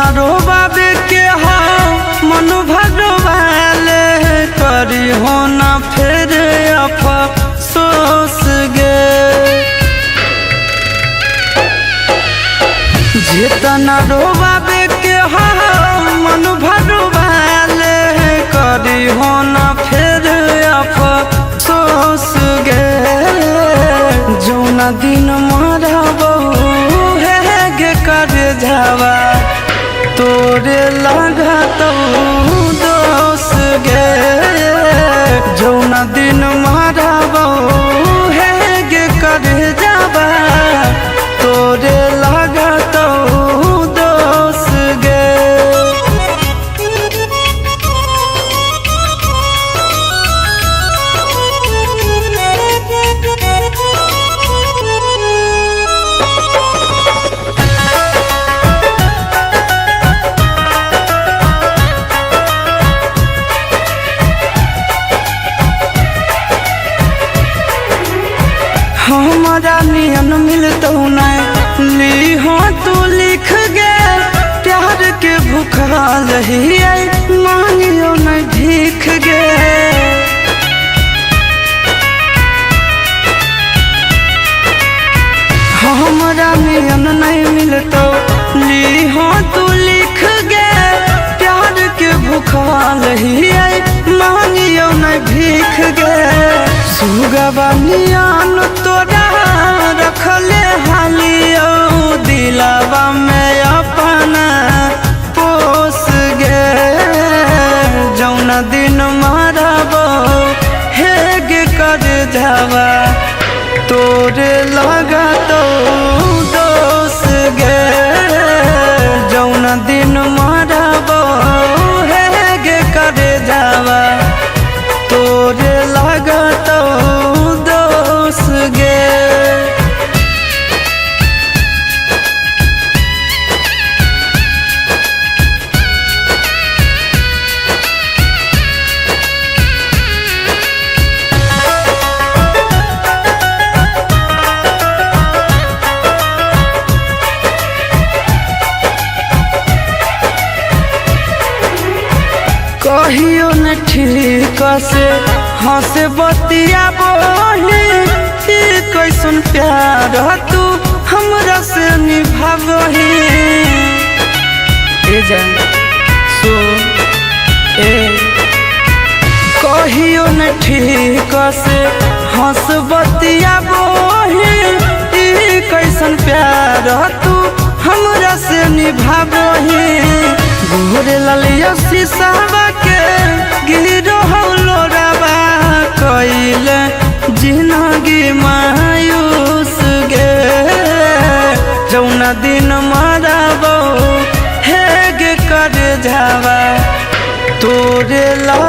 ना रोबाबे के हो मन भरवाले करी हो ना फिर अफसोस गे। जितना रोबाबे के हो मन भरवाले करी हो ना फिर अफसोस गे। जौना दिन मरबो है गे कर जावा तोरे लागत दोष गे। जौना दिन मरबो है गे कर जावा तोरे लागत दोष गे। हमारा नियन मिलतो नहीं ली हो तू लिख गे। प्यार के भूखा रही मांगियो नहीं भीख गे। हमारा नियन नहीं मिलतो ली हो तू लिख गे। प्यार के भूखा रही मांगियो नहीं भीख गे। सुगवा नियन तोरा रखले हालियो दिलावा में अपना पोस गे। जौना दिन मरबो हे गे कर जावा तोरे लागत दोष गे। जौना दिन मरबो हे गे कर जावा तोरे लागत दोष गे। कहियो न ठीक से हंस बतिया बोली कैसन प्यार तू हमरा से निभावही। कहियो न ठीक से हंस बतिया बोली कैसन प्यार तू हमरा से निभावही। गोरे ललिया शीशावा के गिरो हौलोरावा कइल जिंदगी मायूस गे। जौना दिन मरबो हे गे कर जावा तोरे ला